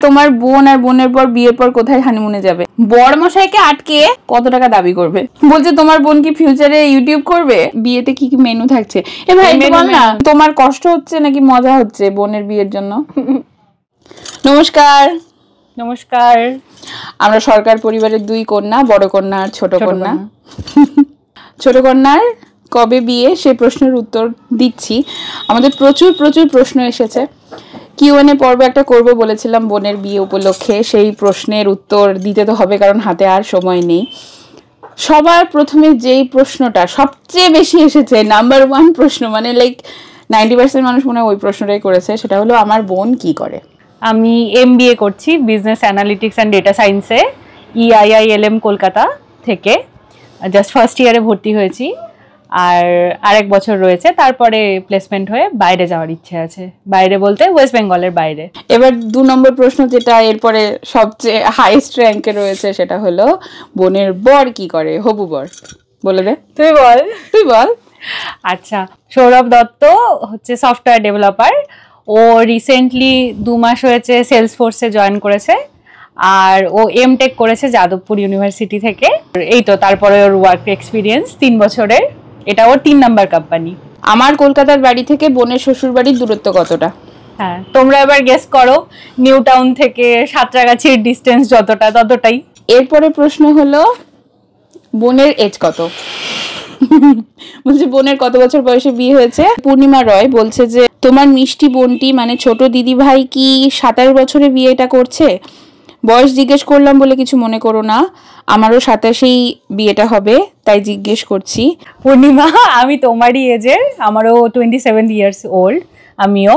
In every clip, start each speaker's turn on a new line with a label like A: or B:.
A: তোমার বোন আর বোনের পর বিয়ের পর কোথায় হানিমুনে যাবে? বড় মশাইকে আটকে কত টাকা দাবি করবে? বলছে তোমার বোন কি ফিউচারে ইউটিউব করবে? বিয়েতে কি কি মেনু থাকছে? এ ভাই বল না, তোমার কষ্ট হচ্ছে নাকি মজা হচ্ছে বোনের বিয়ের জন্য? নমস্কার।
B: নমস্কার।
A: আমরা সরকার পরিবারের দুই কন্যা, বড় কন্যা আর ছোট কন্যা। ছোট কন্যার কবে বিয়ে সেই প্রশ্নের উত্তর দিচ্ছি। আমাদের প্রচুর প্রশ্ন এসেছে। কিউএনএ পর্বে একটা করব বলেছিলাম বোনের বিয়ে উপলক্ষে, সেই প্রশ্নের উত্তর দিতে তো হবে কারণ হাতে আর সময় নেই। সবার প্রথমে যেই প্রশ্নটা সবচেয়ে বেশি এসেছে, নাম্বার 1 প্রশ্ন, মানে লাইক 90% মানুষ মনে হয় ওই প্রশ্নটাই করেছে, সেটা হলো আমার বোন কি করে?
B: আমি এমবিএ করছি বিজনেস অ্যানালিটিক্স অ্যান্ড ডেটা সায়েন্সে, EIILM কলকাতা থেকে। জাস্ট ফার্স্ট ইয়ারে ভর্তি হয়েছি, আর আরেক বছর রয়েছে, তারপরে প্লেসমেন্ট হয়ে বাইরে যাওয়ার ইচ্ছে আছে। বাইরে বলতে ওয়েস্ট বেঙ্গলের বাইরে।
A: এবার 2 নম্বর প্রশ্ন, যেটা এরপরে সবচেয়ে হাইয়েস্ট র্যাঙ্কে রয়েছে, সেটা হলো বোনের বর কি করে? হবু বর বলে দে। তুই বল।
B: আচ্ছা, সৌরভ দত্ত হচ্ছে সফটওয়্যার ডেভেলপার। ও রিসেন্টলি 2 মাস হয়েছে সেলসফোর্সে জয়েন করেছে, আর ও এমটেক করেছে যাদবপুর ইউনিভার্সিটি থেকে। এই তো, তারপরে ওর ওয়ার্ক এক্সপিরিয়েন্স 3 বছরের। এটা ওর 3 নাম্বার কোম্পানি।
A: আমার কলকাতার বাড়ি থেকে বোনের শ্বশুর বাড়ির দূরত্ব কতটা?
B: হ্যাঁ, তোমরা এবার গেস করো। নিউ টাউন থেকে সাঁতরাগাছির ডিস্টেন্স যতটা ততটাই।
A: এরপরে প্রশ্ন হলো বোনের এজ কত? বলছে বোনের কত বছর বয়সে বিয়ে হয়েছে। পূর্ণিমা রয় বলছে যে তোমার মিষ্টি বোনটি মানে ছোট দিদি ভাই কি 27 বছরে বিয়েটা করছে? বয়স জিজ্ঞেস করলাম বলে কিছু মনে করো না, আমারও 27এই বিয়েটা হবে, তাই জিজ্ঞেস করছি।
B: পূর্ণিমা, আমি তোমারই এজের, আমারও 27 ইয়ার্স ওল্ড। আমিও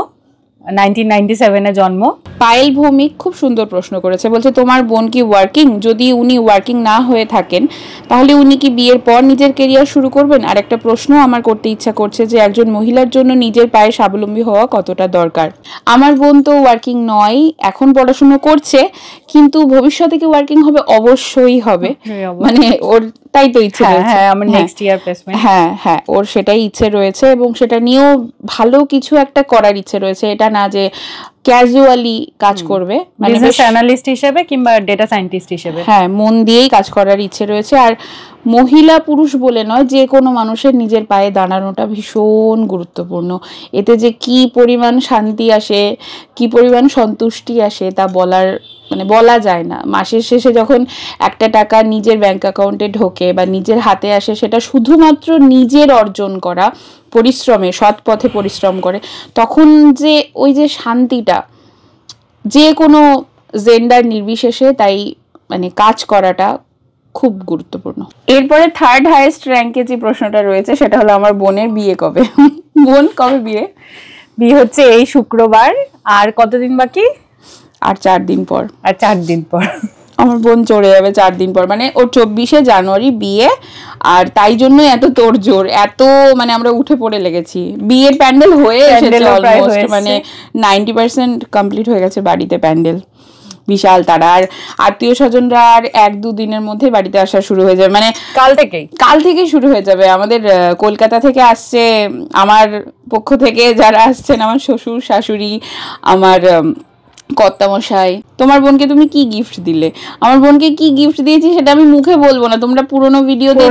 B: 1997-এ জন্ম।
A: পায়েল ভৌমিক খুব সুন্দর প্রশ্ন করেছে, বলছে তোমার বোন কি ওয়ার্কিং? যদি উনি ওয়ার্কিং না হয়ে থাকেন তাহলে উনি কি বিয়ের পর নিজের কেরিয়ার শুরু করবেন? আর একটা প্রশ্ন আমার করতে ইচ্ছা করছে যে একজন মহিলার জন্য নিজের পায়ে স্বাবলম্বী হওয়া কতটা দরকার? আমার বোন তো ওয়ার্কিং নয়, এখন পড়াশোনা করছে, কিন্তু ভবিষ্যতে কি ওয়ার্কিং হবে? অবশ্যই হবে, মানে ওর তাই তো ইচ্ছে রয়েছে।
B: হ্যাঁ, আমার নেক্সট ইয়ার প্লেসমেন্ট।
A: হ্যাঁ, ওর সেটাই ইচ্ছে রয়েছে এবং সেটা নিয়েও ভালো কিছু একটা করার ইচ্ছে রয়েছে। এটা না যে ক্যাজুয়ালি কাজ করবে, মানে
B: বিজনেস অ্যানালিস্ট হিসেবে কিংবা ডেটা সায়েন্টিস্ট হিসেবে।
A: হ্যাঁ, মন দিয়েই কাজ করার ইচ্ছে রয়েছে। আর মহিলা পুরুষ বলে নয়, যে কোনো মানুষের নিজের পায়ে দাঁড়ানোটা ভীষণ গুরুত্বপূর্ণ। এতে যে কি পরিমাণ শান্তি আসে, কি পরিমাণ সন্তুষ্টি আসে, তা বলা যায় না। মাসের শেষে যখন একটা টাকা নিজের ব্যাংক অ্যাকাউন্টে ঢোকে বা নিজের হাতে আসে, সেটা শুধুমাত্র নিজের অর্জন করা পরিশ্রমে, সৎ পথে পরিশ্রম করে, তখন যে ওই যে শান্তিটা, যে কোনো জেন্ডার নির্বিশেষে, তাই মানে কাজ করাটা খুব গুরুত্বপূর্ণ। এরপরে 3rd হাইয়েস্ট র্যাঙ্কে যে প্রশ্নটা রয়েছে, সেটা হলো আমার বোনের বিয়ে কবে? বোন কবে বিয়ে?
B: বিয়ে হচ্ছে এই শুক্রবার। আর কতদিন বাকি?
A: আর 4 দিন পর। আমার বোন চড়ে যাবে 4 দিন পর, মানে ওর 24শে জানুয়ারি বিয়ে। আর তাই জন্যই এত তোড়জোড়, এত মানে আমরা উঠে পড়ে লেগেছি। বিয়ের প্যান্ডেল হয়ে এসেছে অলমোস্ট, মানে 90% কমপ্লিট হয়ে গেছে বাড়িতে প্যান্ডেল। বিশাল তারা, আর আত্মীয় স্বজনরা আর 1-2 দিনের মধ্যে বাড়িতে আসা শুরু হয়ে যাবে, মানে কাল থেকেই শুরু হয়ে যাবে। আমাদের কলকাতা থেকে আসছে, আমার পক্ষ থেকে যারা আসছেন, আমার শ্বশুর শাশুড়ি, আমার কর্তামশাই। তোমার বোনকে তুমি কি গিফট দিলে? আমার বোনকে কি গিফট দিয়েছি সেটা আমি মুখে বলবো না, তোমরা পুরোনো ভিডিওতে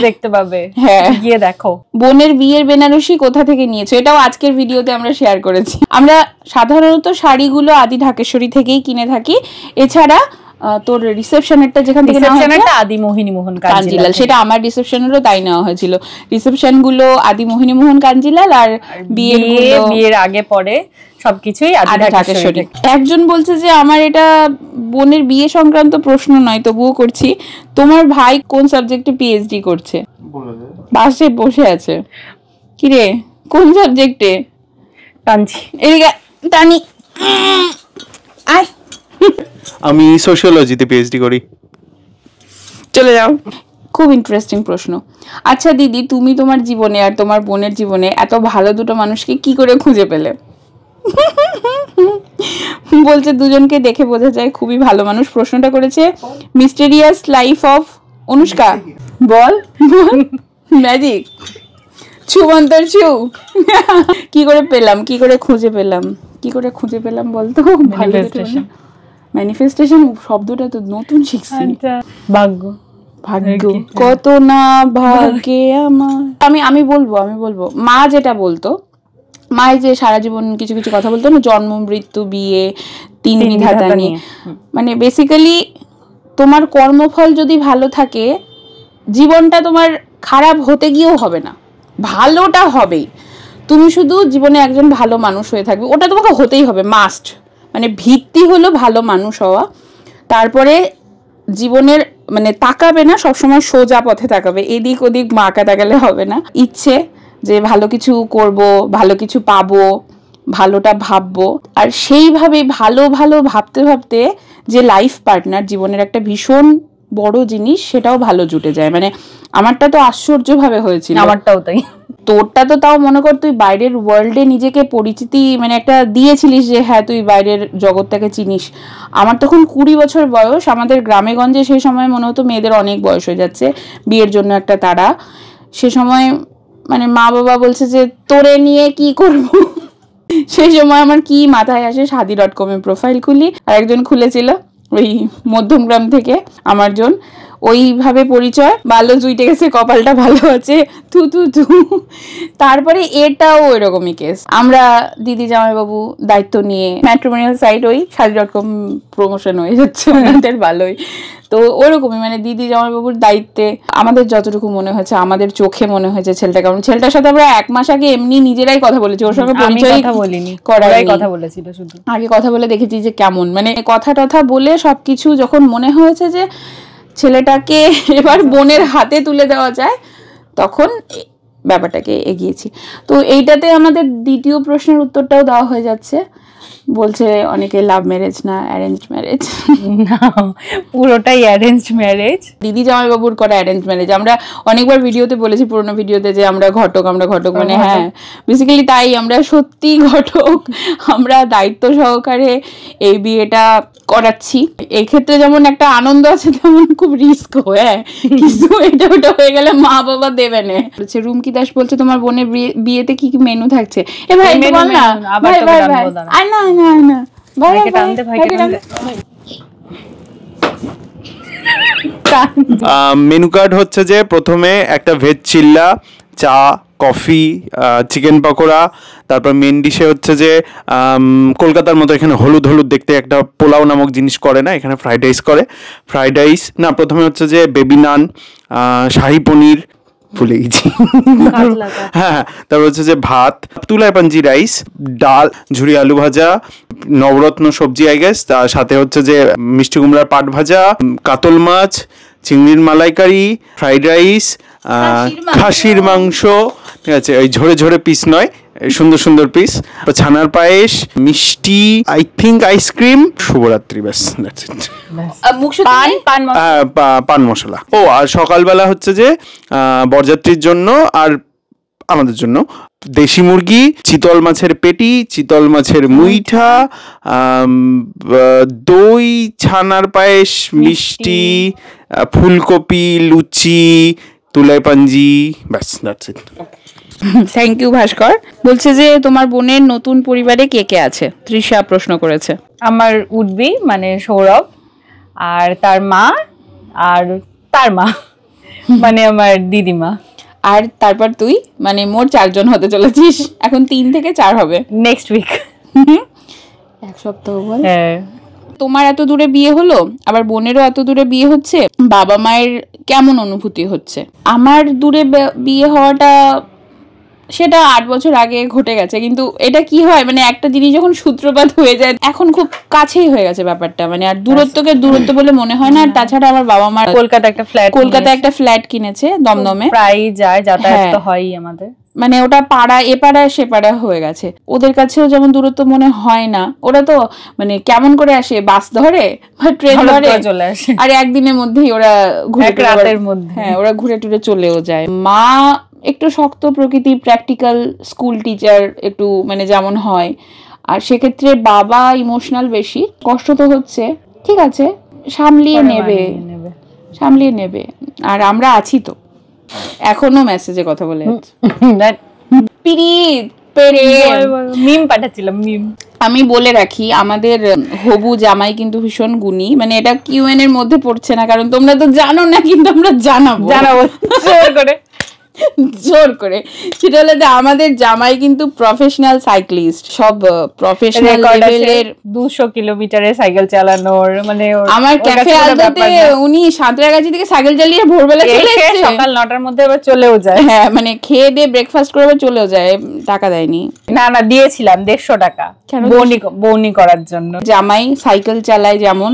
B: দেখতে পাবে।
A: হ্যাঁ,
B: গিয়ে দেখো।
A: বোনের বিয়ের বেনারসি কোথা থেকে নিয়েছো, এটাও আজকের ভিডিওতে আমরা শেয়ার করেছি। আমরা সাধারণত শাড়িগুলো আদি ঢাকেশ্বরী থেকেই কিনে থাকি, এছাড়া তোর রিসেপশনেরটা যেখান থেকে নেওয়া হয়েছে
B: আদি মোহিনীমোহন
A: কাঞ্জিলাল, সেটা আমার রিসেপশনেরও তাই নেওয়া হয়েছিল। রিসেপশন গুলো আদি মোহিনীমোহন কাঞ্জিলাল, আর
B: বিয়ের আগে পরে সবকিছুই আদি ঢাকেশ্বরী।
A: একজন বলছে যে আমার এটা বোনের বিয়ে সংক্রান্ত প্রশ্ন নয়, তবুও করছি, তোমার ভাই কোন সাবজেক্টে পিএইচডি করছে? পাশে বসে আছে। কি রে, কোন সাবজেক্টে? টানি, আয়।
C: আমি সোশিওলজিতে পিএইচডি করি।
A: চলে যাও। খুব ইন্টারেস্টিং প্রশ্ন। আচ্ছা দিদি, তুমি তোমার জীবনে আর তোমার বোনের জীবনে এত ভালো দুটো মানুষকে কি করে খুঁজে পেলে? বলছে দুজনকে দেখে বোঝা যায় খুবই ভালো মানুষ। প্রশ্নটা করেছে মিস্টেরিয়াস লাইফ অফ অনুষ্কা। বল ম্যাজিক ছুমন্তর ছু। কি করে পেলাম, কি করে খুঁজে পেলাম বলতো? ম্যানিফেস্টেশন শব্দটা তো নতুন শিখছি।
B: ভাগ্য
A: ভাগ্য কত না ভাগ্যে আমার। আমি বলবো মা যেটা বলতো, মা যে সারা জীবন কিছু কিছু কথা বলতো না, জন্ম মৃত্যু বিয়ে তিন বিধাতা নিয়ে, মানে বেসিক্যালি তোমার কর্মফল যদি ভালো থাকে জীবনটা তোমার খারাপ হতে গিয়েও হবে না, ভালোটা হবেই। তুমি শুধু জীবনে একজন ভালো মানুষ হয়ে থাকবে, ওটা তোমাকে হতেই হবে, মাস্ট। মানে ভিত্তি হলো ভালো মানুষ হওয়া। তারপরে জীবনের মানে তাকাবে না, সবসময় সোজা পথে তাকাবে, এদিক ওদিক মাকা তাকালে হবে না। ইচ্ছে যে ভালো কিছু করব, ভালো কিছু পাবো, ভালোটা ভাববো, আর সেইভাবে ভালো ভালো ভাবতে ভাবতে যে লাইফ পার্টনার জীবনের একটা ভীষণ বড় জিনিস, সেটাও ভালো জুটে যায়। মানে আমারটা তো আশ্চর্যভাবে হয়েছিল।
B: আমারটাও তাই।
A: তোরটা তো তাও মনে কর তুই বাইরের ওয়ার্ল্ডে নিজেকে পরিচিতি মানে একটা দিয়েছিলিস যে হ্যাঁ তুই বাইরের জগৎটাকে চিনিস। আমার তখন 20 বছর বয়স, আমাদের গ্রামে গঞ্জে সেই সময় মনে হতো মেয়েদের অনেক বয়স হয়ে যাচ্ছে, বিয়ের জন্য একটা তাড়া। সে সময় মানে মা বাবা বলছে যে তোরে নিয়ে কি করব। সেই সময় আমার কি মাথায় আসে, শাদি.com-এ প্রোফাইল খুলি, আর একজন খুলেছিল ওই মধ্যমগ্রাম থেকে আমার জন, ওইভাবে পরিচয়, ভালো জুইটে গেছে, কপালটা ভালো আছে, থু থু থু। তারপরে এটাও ওইরকমই কেস, আমরা দিদি জামাইবাবু দায়িত্ব নিয়ে ম্যাট্রিমোনিয়াল সাইট ওই শাদি.com প্রমোশন হয়ে যাচ্ছে আমাদের ভালোই। তো ওরকমই মানে দিদি জামাইবাবুর দায়িত্বে আমাদের যতটুকু মনে হয়েছে, আমাদের চোখে মনে হয়েছে ছেলেটা কেমন। ছেলেটার সাথে আমরা 1 মাস আগে এমনি নিজেরাই কথা বলেছি, ওর সঙ্গে পরিচয় করাই
B: কথা বলেছিল, শুধু
A: আগে কথা বলে দেখেছি যে কেমন, মানে কথা টথা বলে সবকিছু যখন মনে হয়েছে যে ছেলেটাকে এবার বোনের হাতে তুলে দেওয়া যায়, তখন ব্যাপারটাকে এগিয়েছি। তো এইটাতে আমাদের দ্বিতীয় প্রশ্নের উত্তরটাও দেওয়া হয়ে যাচ্ছে। বলছে অনেকে লাভ ম্যারেজ না অ্যারেঞ্জ ম্যারেজ।
B: না, পুরোটাই অ্যারেঞ্জ ম্যারেজ।
A: দিদি জামাইবাবুর করা অ্যারেঞ্জ ম্যারেজ। আমরা অনেকবার ভিডিওতে বলেছি, পুরোনো ভিডিওতে, যে আমরা ঘটক মানে হ্যাঁ বেসিক্যালি তাই, আমরা সত্যি ঘটক। আমরা দায়িত্ব সহকারে এই বিয়েটা করাচ্ছি। এই ক্ষেত্রে যেমন একটা আনন্দ আছে, তেমন খুব রিস্ক হ্যাঁ, কিছু এটা ওটা হয়ে গেলে মা বাবা দেবে না। রুমকি দাস বলছে তোমার বোনের বিয়েতে কি কি মেনু থাকছে। এ ভাই বল না, ভাই ভাই ভাই আয় না আয় না আয় না, ভাইকে টানতে ভাইকে টানতে।
C: মেনু কার্ড হচ্ছে যে প্রথমে একটা ভেজ চিল্লা, চা, কফি, চিকেন পকোড়া, তারপর মেন ডিশে হচ্ছে যে কলকাতার মতো এখানে হলুদ হলুদ দেখতে একটা পোলাও নামক জিনিস করে না, এখানে ফ্রাইড রাইস করে। ফ্রাইড রাইস না, প্রথমে হচ্ছে যে বেবি নান, শাহি পনির, ভুলে গেছি, হ্যাঁ, তারপর হচ্ছে যে ভাত, তুলাই পাঞ্জি রাইস, ডাল, ঝুরি আলু ভাজা, নবরত্ন সবজি আই গেস, তার সাথে হচ্ছে যে মিষ্টি কুমড়ার পাট ভাজা, কাতল মাছ, চিংড়ির মালাইকারি, ফ্রাইড রাইস, খাসির মাংস, ঠিক আছে, ওই ঝরে ঝরে পিস নয়, সুন্দর সুন্দর পিস, ছানার পায়েস, মিষ্টি, আই থিঙ্ক আইসক্রিম, শুভরাত্রি, ব্যাস দ্যাটস ইট। পান মশলা। ও আর সকালবেলা হচ্ছে যে বরযাত্রীর জন্য আর আমাদের জন্য দেশি মুরগি, চিতল মাছের পেটি, চিতল মাছের মুইঠা, দই, ছানার পায়েস, মিষ্টি, ফুলকপি, লুচি, তুলাই পাঞ্জি, ব্যাস দ্যাটস ইট।
A: থ্যাংক ইউ ভাস্কর। বলছে যে তোমার বোনের নতুন পরিবারে কে কে আছে? তৃষা প্রশ্ন করেছে।
B: আমার উডবি মানে সৌরভ, আর তার মা, আর তার মা মানে আমার দিদিমা,
A: আর তারপর তুই, মানে মোট 4 জন হতে চলেছিস। এখন 3 থেকে 4 হবে
B: নেক্সট উইক।
A: 1 সপ্তাহ বল। তোমার এত দূরে বিয়ে হলো, আবার বোনেরও এত দূরে বিয়ে হচ্ছে, বাবা মায়ের কেমন অনুভূতি হচ্ছে? আমার দূরে বিয়ে হওয়াটা সেটা 8 বছর আগে ঘটে গেছে, কিন্তু এটা কি হয় মানে একটা জিনিস যখন সূত্রপাত হয়ে যায়, এখন খুব কাছেই হয়ে গেছে ব্যাপারটা, মানে আর দূরত্বকে দূরত্ব বলে মনে হয় না। আর তাছাড়া আমার বাবা মা কলকাতায় একটা ফ্ল্যাট কিনেছে দমদমে,
B: প্রায় যায়, যাতায়াত তো হয়ই আমাদের,
A: মানে ওটা পাড়া এপাড়া সেপাড়া হয়ে গেছে। ওদের কাছেও যেমন দূরত্ব মনে হয় না, ওরা তো মানে কেমন করে আসে, বাস ধরে বা ট্রেন ধরে
B: চলে আসে,
A: আর একদিনের মধ্যেই ওরা
B: রাতের মধ্যে,
A: হ্যাঁ ওরা ঘুরে টুরে চলেও যায়। মা একটু শক্ত প্রকৃতি, প্র্যাকটিক্যাল স্কুল টিচার একটু মানে যেমন হয়, আর সেক্ষেত্রে বাবা ইমোশনাল বেশি। কষ্ট তো হচ্ছে, ঠিক আছে, সামলিয়ে নেবে। আর আমরা আছি তো, এখনো মেসেজে কথা বলে মিম পাঠাচ্ছিলাম, মিম আমি বলে রাখি আমাদের হবু জামাই কিন্তু ভীষণ গুণী, মানে এটা কিউএন এর মধ্যে পড়ছে না কারণ তোমরা তো জানো না, কিন্তু আমরা জানাবো
B: জোর করে
A: জোর করে। সেটা হলো যে আমাদের জামাই কিন্তু প্রফেশনাল সাইক্লিস্ট, সব প্রফেশনাল লেভেলের
B: 200 কিলোমিটারে সাইকেল চালানোর, মানে
A: আমার ক্যাফে আলদাতে উনি সাঁতরাগাছি থেকে সাইকেল চালিয়ে ভোরবেলা চলে এসেছে,
B: সকাল 9টার মধ্যে আবার চলেও যায়।
A: হ্যাঁ মানে খেয়ে দিয়ে ব্রেকফাস্ট করে আবার চলেও যায়, টাকা দেয়নি।
B: না দিয়েছিলাম 150 টাকা বৌনি করার জন্য।
A: জামাই সাইকেল চালায় যেমন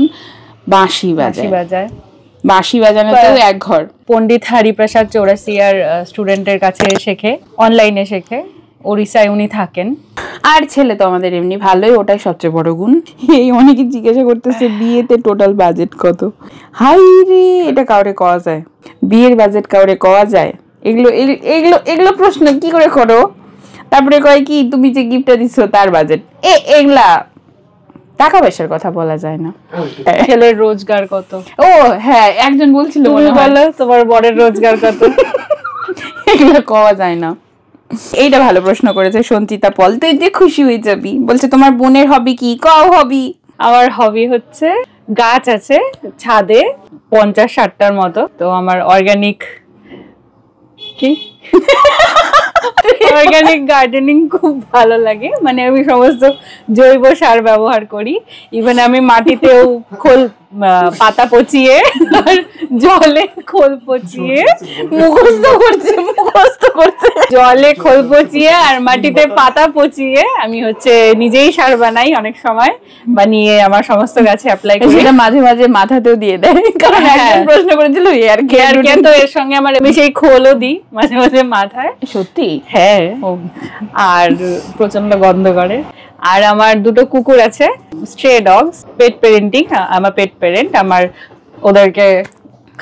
A: বাঁশি বাজায়, বাঁশি বাজানোতেও এক ঘর।
B: পণ্ডিত হরিপ্রসাদ চৌরাসিয়ার স্টুডেন্টের কাছে শেখে, অনলাইনে শেখে, ওড়িশায় উনি থাকেন।
A: আর ছেলে তো আমাদের এমনি ভালোই, ওটাই সবচেয়ে বড় গুণ। এই অনেকে জিজ্ঞাসা করতেছে বিয়েতে টোটাল বাজেট কত, হাই রে এটা কাউরে কওয়া যায়, বিয়ের বাজেট কাউরে কওয়া যায়? এগুলো এগুলো এগুলো প্রশ্ন কি করে করো? তারপরে কয় কি তুমি যে গিফটটা দিছো তার বাজেট, এগুলা টাকা পয়সার কথা বলা যায় না।
B: ছেলের রোজগার কত?
A: ও হ্যাঁ, একজন বলছিল
B: বলো তোমার বরের রোজগার কত?
A: এগুলো কওয়া যায় না। এইটা ভালো প্রশ্ন করেছে সঞ্চিতা পল, তুই যে খুশি হয়ে যাবি। বলছে তোমার বোনের হবি কি? কও হবি।
B: আমার হবি হচ্ছে গাছ আছে ছাদে 50-60টার মতো, তো আমার অর্গানিক গার্ডেনিং খুব ভালো লাগে। মানে আমি সমস্ত জৈব সার ব্যবহার করি, ইভেন আমি মাটিতেও খোল পাতা পচিয়ে আর জলে খোল পচিয়ে মুখস্থ করছে জলে খোল পচিয়ে আর মাটিতে পাতা পচিয়ে আমি হচ্ছে নিজেই সার বানাই, অনেক সময় বানিয়ে আমার সমস্ত গাছে অ্যাপ্লাই করি।
A: সেটা মাঝে মাঝে মাথাতেও দিয়ে দেয়, কারণ একজন প্রশ্ন করেছিল এয়ার কেয়ার,
B: তো এর সঙ্গে আমার আমি সেই খোলও দিই মাঝে মাঝে মাথায়।
A: সত্যি?
B: হ্যাঁ, আর প্রচন্ড গন্ধ করে। আর আমার 2টো কুকুর আছে, স্ট্রে ডগস, পেট প্যারেন্টিং, আমার পেট প্যারেন্ট। আমার ওদেরকে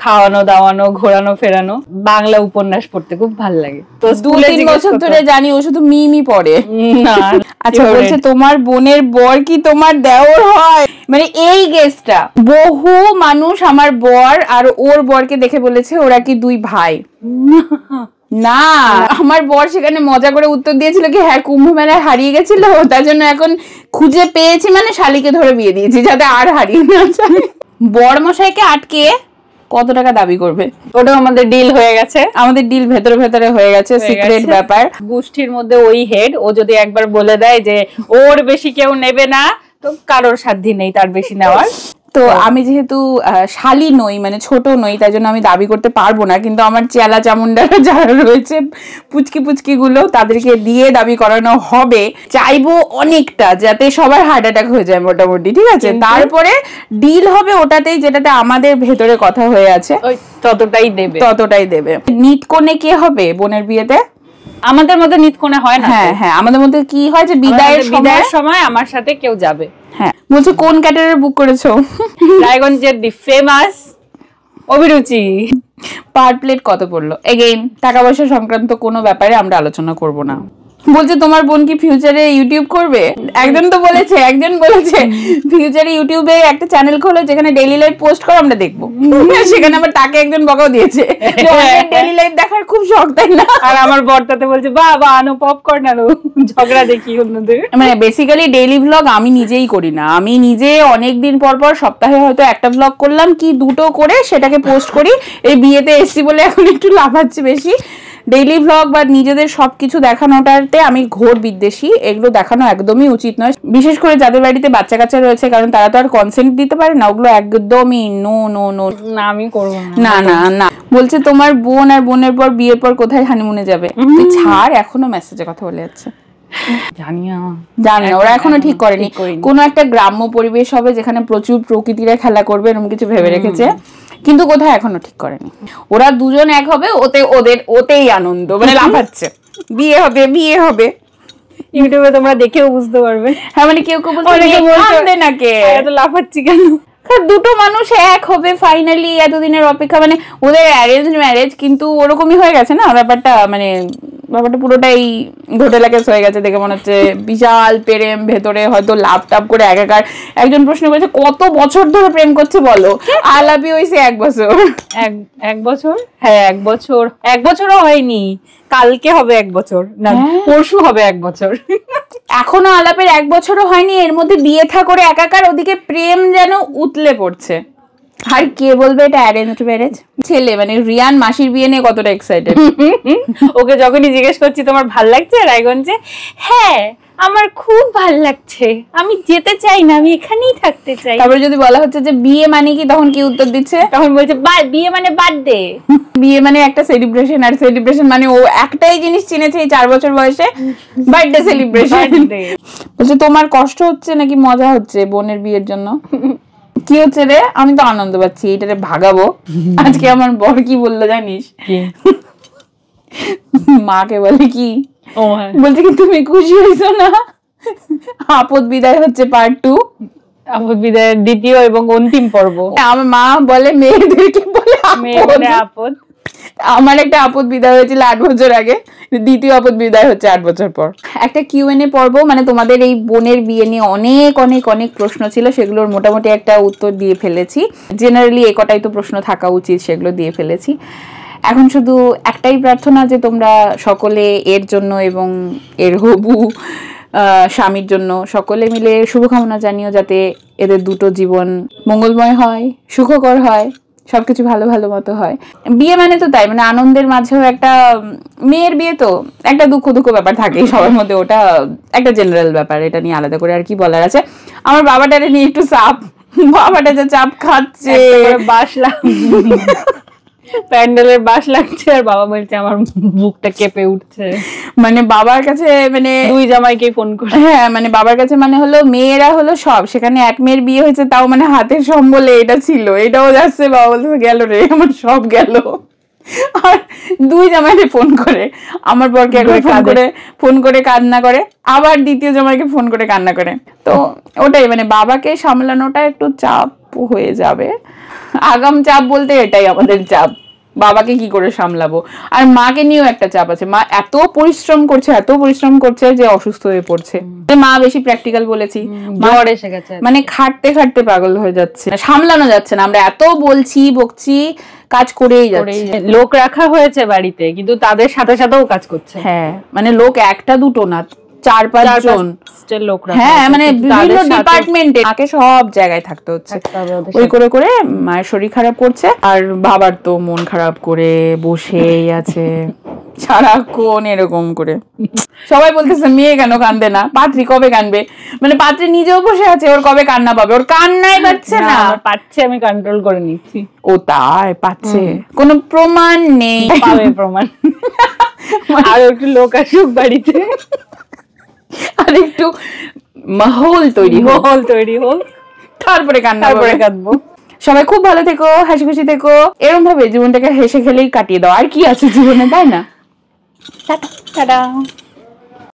B: খাওয়ানো দাওয়ানো ঘোরানো ফেরানো। বাংলা উপন্যাস পড়তে খুব ভালো লাগে। তো
A: 2-3 বছর ধরে জানি ও শুধু মিমি পড়ে না। আচ্ছা বলছে তোমার বোনের বর কি তোমার দেওর হয়? মানে এই গেসটা বহু মানুষ আমার বর আর ওর বরকে দেখে বলেছে ওরা কি 2 ভাই। না, আমার বর সেখানে মজা করে উত্তর দিয়েছিল কি হ্যাঁ কুম্ভ মেলায় হারিয়ে গেছিল, তার জন্য এখন খুঁজে পেয়েছি, মানে শালিকে ধরে বিয়ে দিয়েছি যাতে আর হারিয়ে না যায়। বর মশাইকে আটকে কত টাকা দাবি করবে?
B: ওটা আমাদের ডিল হয়ে গেছে,
A: আমাদের ডিল ভেতরে ভেতরে হয়ে গেছে, সিক্রেট ব্যাপার।
B: গোষ্ঠীর মধ্যে ওই হেড, ও যদি একবার বলে দেয় যে ওর বেশি কেউ নেবে না, তো কারোর সাধ্যি নেই তার বেশি নেওয়ার।
A: তো আমি যেহেতু শালি নই, মানে ছোট নই, তাই জন্য আমি দাবি করতে পারবো না, কিন্তু আমার চেলা চামুন্ডারা যারা রয়েছে পুচকি গুলো তাদেরকে দিয়ে দাবি করানো হবে। চাইবো অনেকটা যাতে সবার হার্ট অ্যাটাক হয়ে যায় মোটামুটি, ঠিক আছে? তারপরে ডিল হবে ওটাতেই যেটাতে আমাদের ভেতরে কথা হয়ে আছে, ততটাই দেবে। নিত কোণে কে হবে বোনের বিয়েতে?
B: আমাদের মধ্যে নিত কোণে হয় না।
A: হ্যাঁ হ্যাঁ, আমাদের মধ্যে কি হয় যে বিদায়ের
B: সময় আমার সাথে কেউ যাবে।
A: হ্যাঁ, বলছো কোন ক্যাটারার বুক করেছো?
B: রায়গঞ্জের দি ফেমাস অভিরুচি।
A: পার প্লেট কত পড়লো? এগেইন টাকা পয়সা সংক্রান্ত কোনো ব্যাপারে আমরা আলোচনা করব না। বলছে তোমার বোন কি ফিউচারে ইউটিউব করবে? একজন বলেছে ফিউচারে ইউটিউবে একটা চ্যানেল খোলো যেখানে ডেইলি লাইফ পোস্ট করো, আমরা দেখবো। সেখানে আবার তাকে একজন বকাও দিয়েছে ডেইলি লাইফ দেখার খুব শখ, তাই না?
B: আর আমার বরটাতে বলছে বাবা আনো পপকর্ন আনো, ঝগড়া দেখি অন্যদের।
A: মানে বেসিক্যালি ডেইলি ভ্লগ আমি নিজেই করি না, আমি নিজে অনেকদিন পর সপ্তাহে হয়তো একটা ভ্লগ করলাম কি 2টো করে সেটাকে পোস্ট করি। এই বিয়েতে এসছি বলে এখন একটু লাফাচ্ছি বেশি। ডেইলি ভ্লগ বা নিজেদের সবকিছু দেখানোটাতে আমি ঘোর বিদ্বেষী, এগুলো দেখানো একদমই উচিত নয়, বিশেষ করে যাদের বাড়িতে বাচ্চা কাচ্চা রয়েছে, কারণ তারা তো আর কনসেন্ট দিতে পারে না, ওগুলো একদমই নো নো নো।
B: না আমি করবো
A: না না না। বলছে তোমার বোন আর বোনের পর বিয়ের পর কোথায় হানিমুনে যাবে? ছাড়, এখনো মেসেজে কথা বলে যাচ্ছে। জানি না, ওরা এখনো ঠিক করেনি। কোনো একটা গ্রাম্য পরিবেশ হবে যেখানে প্রচুর প্রকৃতিরা খেলা করবে, এরকম কিছু ভেবে রেখেছে, কিন্তু কোথায় এখনো ঠিক করেনি। ওরা দুজন এক হবে, ওতেই আনন্দ, মানে লাফাচ্ছে বিয়ে হবে।
B: ইউটিউবে তোমরা দেখেও বুঝতে পারবে।
A: হ্যাঁ, মানে কেউ বলছে না কে
B: এত লাফাচ্ছি কেন?
A: দুটো মানুষ এক হবে ফাইনালি, এতদিনের অপেক্ষা, মানে ওদের অ্যারেঞ্জ ম্যারেজ কিন্তু ওরকমই হয়ে গেছে না ব্যাপারটা, মানে ব্যাপারটা পুরোটাই ঘোটালা কেস হয়ে গেছে দেখে মনে হচ্ছে। বিশাল প্রেম, ভেতরে হয়তো লাভ টাপ করে একাকার। একজন প্রশ্ন করেছে কত বছর ধরে প্রেম করছে বলো, আলাপি হয়েছে 1 বছর।
B: এক বছর? হ্যাঁ 1 বছর, 1 বছরও হয়নি, কালকে হবে 1 বছর, না পরশু হবে 1 বছর।
A: এখনো আলাপের 1 বছরও হয়নি, এর মধ্যে বিয়ে থা করে একাকার, ওদিকে প্রেম যেন উতলে পড়ছে। আর কে বলবে এটা অ্যারেঞ্জড ম্যারেজ? ছেলে মানে রিয়ান মাসির বিয়ে নিয়ে কতটা এক্সাইটেড।
B: ওকে যখনই জিজ্ঞেস করছি তোমার ভাল লাগছে রায়গঞ্জে, হ্যাঁ আমার খুব ভাল লাগছে, আমি যেতে চাই না, আমি এখানেই থাকতে চাই।
A: তারপরে যদি বলা হচ্ছে যে বিয়ে মানে কি, তখন কি উত্তর দিচ্ছে?
B: তখন বলছে বিয়ে মানে বার্থডে।
A: বিয়ে মানে একটা সেলিব্রেশন, আর সেলিব্রেশন মানে ও একটাই জিনিস চিনেছে এই 4 বছর বয়সে, বার্থডে সেলিব্রেশন। বলছে তোমার কষ্ট হচ্ছে নাকি মজা হচ্ছে বোনের বিয়ের জন্য? কি হচ্ছে রে? আমি তো আনন্দ পাচ্ছি, এটারে ভাগাবো। আজকে আমার বর কি বললো জানিস? মাকে বলে কি, বলছে কি তুমি খুশি হয়েছো না? আপদ বিদায় হচ্ছে পার্ট 2,
B: আপদ বিদায়ের 2য় এবং অন্তিম পর্ব।
A: আমার মা বলে মেয়েদেরকে বলে আপদ। আমার একটা আপদ বিদায় হয়েছিল 8 বছর আগে, দ্বিতীয় আপদ বিদায় হচ্ছে 8 বছর পর। একটা কিউএনএ পর্ব, মানে তোমাদের এই বোনের বিয়ে নিয়ে অনেক অনেক অনেক প্রশ্ন ছিল, সেগুলোর মোটামুটি একটা উত্তর দিয়ে ফেলেছি। জেনারেলি এ কটাই তো প্রশ্ন থাকা উচিত, সেগুলো দিয়ে ফেলেছি। এখন শুধু একটাই প্রার্থনা যে তোমরা সকলে এর জন্য এবং এর হবু স্বামীর জন্য সকলে মিলে শুভকামনা জানিও, যাতে এদের দুটো জীবন মঙ্গলময় হয়, সুখকর হয়, সবকিছু ভালো ভালো মতো হয়। বিয়ে মানে তো তাই, মানে আনন্দের মাঝেও একটা, মেয়ের বিয়ে তো একটা দুঃখ দুঃখ ব্যাপার থাকে সবার মধ্যে, ওটা একটা জেনারেল ব্যাপার, এটা নিয়ে আলাদা করে আর কি বলার আছে। আমার বাবাটারে নিয়ে একটু চাপ, বাবাটা যে চাপ খাচ্ছে,
B: বাসলা প্যান্ডেলের বাস লাগছে, আর বাবা বলছে আমার বুকটা কেঁপে উঠছে।
A: মানে বাবার কাছে মানে
B: 2 জামাইকে ফোন করে,
A: হ্যাঁ মানে বাবার কাছে মানে হলো মেয়েরা হলো সব, সেখানে এক মেয়ের বিয়ে হয়েছে তাও মানে হাতের সম্বলে এটা ছিল, এটাও যাচ্ছে, বাবা বলছে গেল রে আমার সব গেল। আর 2 জামাইকে ফোন করে, আমার বরকে একবার ফোন করে কান্না করে, আবার দ্বিতীয় জামাইকে ফোন করে কান্না করে। তো ওটাই মানে বাবাকে সামলানোটা একটু চাপ হয়ে যাবে। আগাম চাপ বলতে এটাই আমাদের চাপ, বাবাকে কি করে সামলাবো। আর মাকে নিয়েও একটা চাপ আছে, মা এত পরিশ্রম করছে যে অসুস্থ হয়ে পড়ছে। মা বেশি প্র্যাকটিক্যাল বলেছি,
B: জ্বর এসে গেছে,
A: মানে খাটতে খাটতে পাগল হয়ে যাচ্ছে, সামলানো যাচ্ছে না। আমরা এত বলছি বকছি, কাজ করেই যাচ্ছে।
B: লোক রাখা হয়েছে বাড়িতে, কিন্তু তাদের সাথে সাথেও কাজ করছে।
A: হ্যাঁ মানে লোক 1টা 2টো না, 4-5 জন
B: লোক,
A: হ্যাঁ মানে বিভিন্ন ডিপার্টমেন্টে, মাকে সব জায়গায় থাকতে হচ্ছে। ওই করে করে মায়ের শরীর খারাপ করছে, আর বাবার তো মন খারাপ করে বসেই আছে সারাক্ষণ এরকম করে। সবাই বলতেছে মেয়ে কেন কান্দে না, পাত্রী কবে কানবে, মানে পাত্রী নিজেও বসে আছে, ওর কবে কান্না পাবে, ওর কান্নাই পাচ্ছে না।
B: পাচ্ছে, আমি কন্ট্রোল করে নিচ্ছি।
A: ও তাই পাচ্ছে, কোনো প্রমাণ নেই,
B: পাবে প্রমাণ। আর একটু লোক আসুক বাড়িতে,
A: আর একটু মাহৌল তৈরি হোক, তারপরে কাঁদবো। সবাই খুব ভালো থেকো, হাসি খুশি থেকো, এরকম ভাবে জীবনটাকে হেসে খেলেই কাটিয়ে দাও, আর কি আছে জীবনে, তাই না? টাটা।